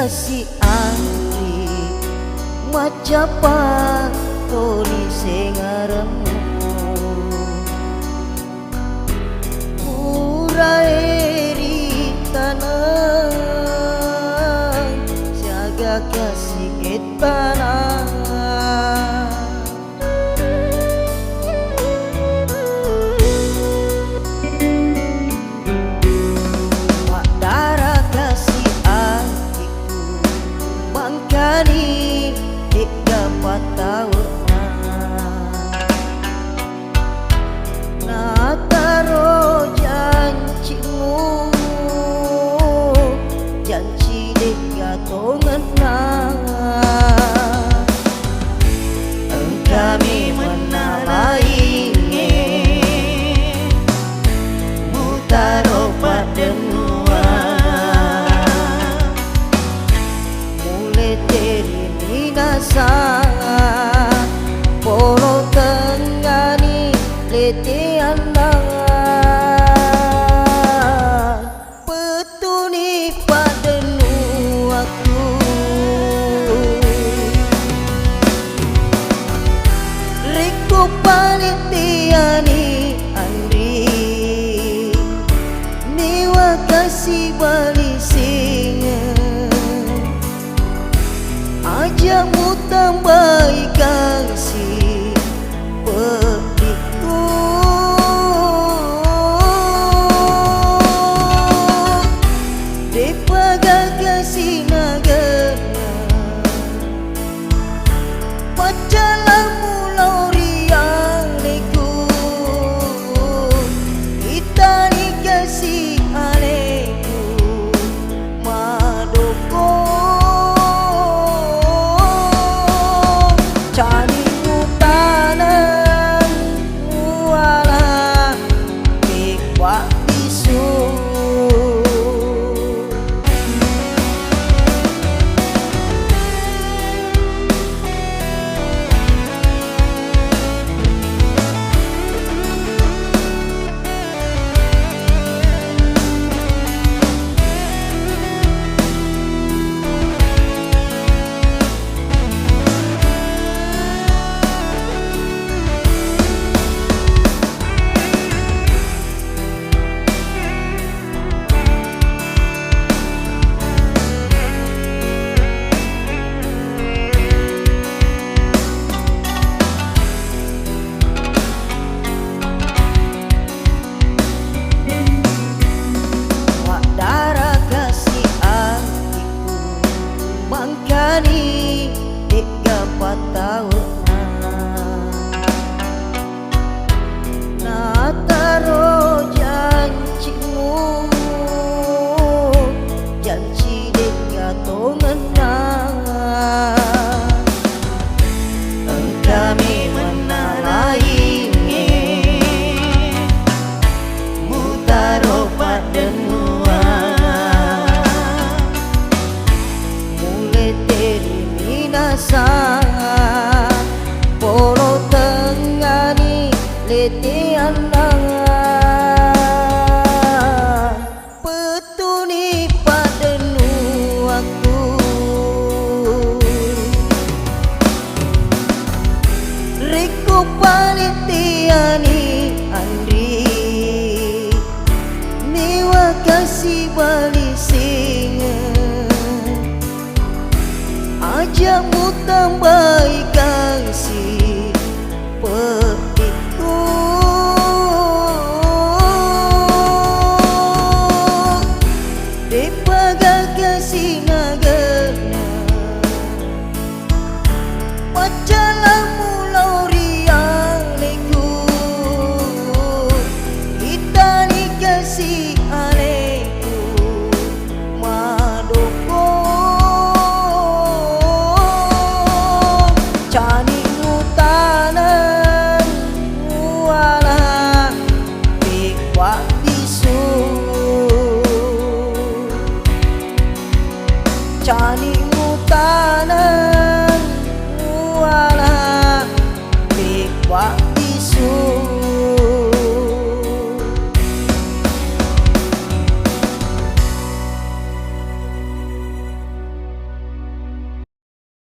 kasih Andri macapa tori sengaremu uraeri tanah jaga kasih tanah kami menalainge mutaro padenua mulai dari minasa polo tengani lete andang petuni padenuaku panitiani Andri miwa kasih balisinga aja mutang baik kasih petiku depaga kasih nagana pacalah mulau polo tengani lete andang petuni padenuaku riku panitiani Andri miwa kasih balisinga aja mutang baik kasih petiku depaga kasih nagana pacalah mulau rialeku kita dikasih aleku madoko cani ngutanan wala pikwa bisu cani ngutanan wala pikwa bisu